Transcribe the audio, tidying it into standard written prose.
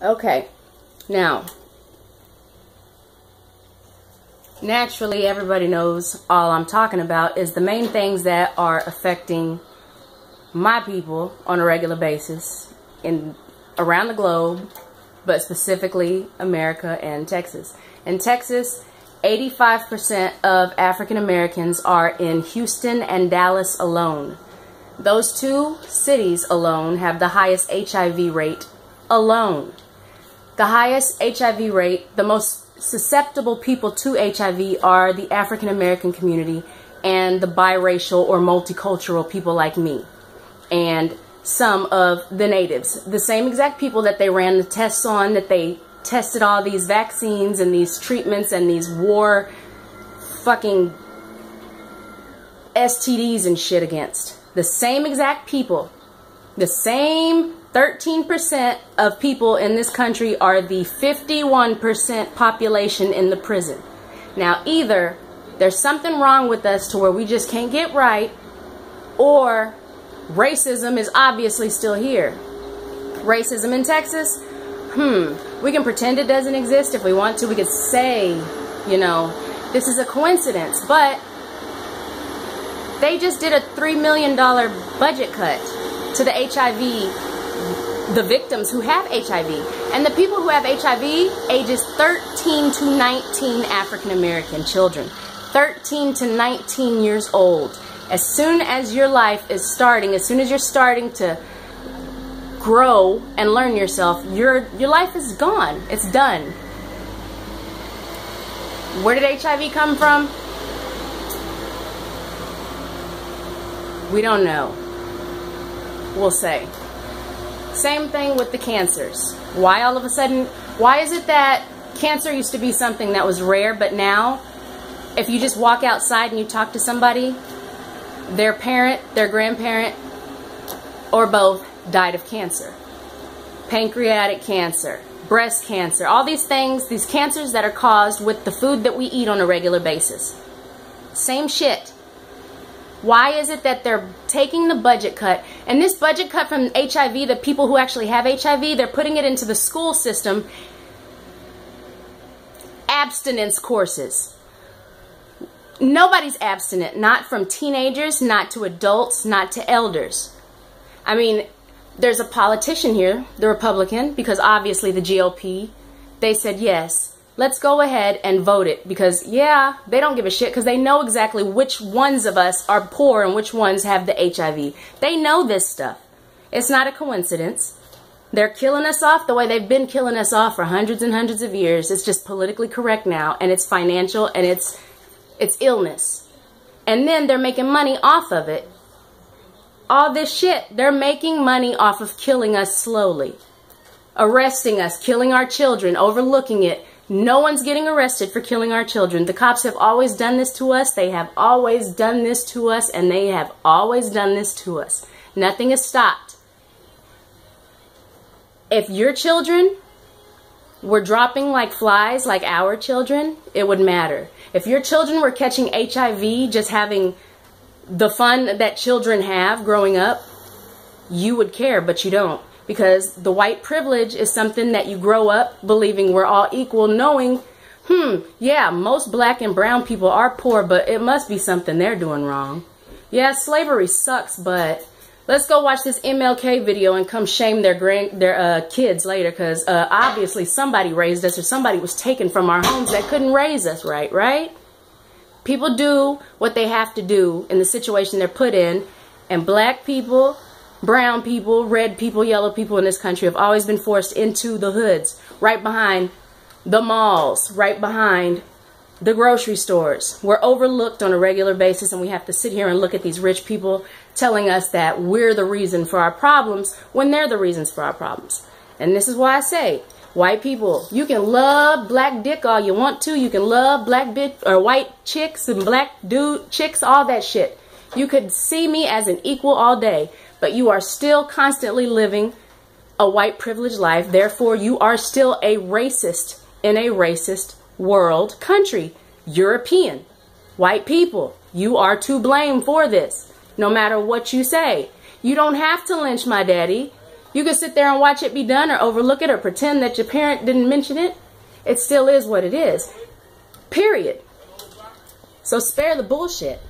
Okay, now, naturally everybody knows all I'm talking about is the main things that are affecting my people on a regular basis around the globe, but specifically America and Texas. In Texas, 85% of African Americans are in Houston and Dallas alone. Those two cities alone have the highest HIV rate alone. The highest HIV rate, the most susceptible people to HIV are the African American community and the biracial or multicultural people like me and some of the natives. The same exact people that they ran the tests on, that they tested all these vaccines and these treatments and these war fucking STDs and shit against. The same exact people, the same 13% of people in this country are the 51% population in the prison. Now, either there's something wrong with us to where we just can't get right, or racism is obviously still here. Racism in Texas? We can pretend it doesn't exist if we want to. We could say, you know, this is a coincidence, but they just did a $3 million budget cut to the HIV, the victims who have HIV. And the people who have HIV, ages 13 to 19 African American children. 13 to 19 years old. As soon as your life is starting, as soon as you're starting to grow and learn yourself, your life is gone. It's done. Where did HIV come from? We don't know. We'll say. Same thing with the cancers. Why all of a sudden, why is it that cancer used to be something that was rare, but now if you just walk outside and you talk to somebody, their parent, their grandparent, or both died of cancer? Pancreatic cancer, breast cancer, all these things, these cancers that are caused with the food that we eat on a regular basis. Same shit. Why is it that they're taking the budget cut, and this budget cut from HIV, the people who actually have HIV, they're putting it into the school system, abstinence courses. Nobody's abstinent, not from teenagers, not to adults, not to elders. I mean, there's a politician here, the Republican, because obviously the GOP, they said yes. Let's go ahead and vote it, because yeah, they don't give a shit, because they know exactly which ones of us are poor and which ones have the HIV. They know this stuff. It's not a coincidence. They're killing us off the way they've been killing us off for hundreds and hundreds of years. It's just politically correct now, and it's financial, and it's illness. And then they're making money off of it. All this shit, they're making money off of killing us slowly. Arresting us, killing our children, overlooking it. No one's getting arrested for killing our children. The cops have always done this to us. They have always done this to us. And they have always done this to us. Nothing is stopped. If your children were dropping like flies, like our children, it would matter. If your children were catching HIV, just having the fun that children have growing up, you would care, but you don't. Because the white privilege is something that you grow up believing we're all equal, knowing, yeah, most black and brown people are poor, but it must be something they're doing wrong. Yeah, slavery sucks, but let's go watch this MLK video and come shame their kids later, because obviously somebody raised us, or somebody was taken from our homes that couldn't raise us right? People do what they have to do in the situation they're put in, and black people, brown people, red people, yellow people in this country have always been forced into the hoods, right behind the malls, right behind the grocery stores. We're overlooked on a regular basis, and we have to sit here and look at these rich people telling us that we're the reason for our problems when they're the reasons for our problems. And this is why I say, white people, you can love black dick all you want to. You can love black bitch or white chicks and black dude chicks, all that shit. You could see me as an equal all day, but you are still constantly living a white privileged life. Therefore, you are still a racist in a racist world country. European, white people, you are to blame for this. No matter what you say. You don't have to lynch my daddy. You can sit there and watch it be done or overlook it or pretend that your parent didn't mention it. It still is what it is. Period. So spare the bullshit.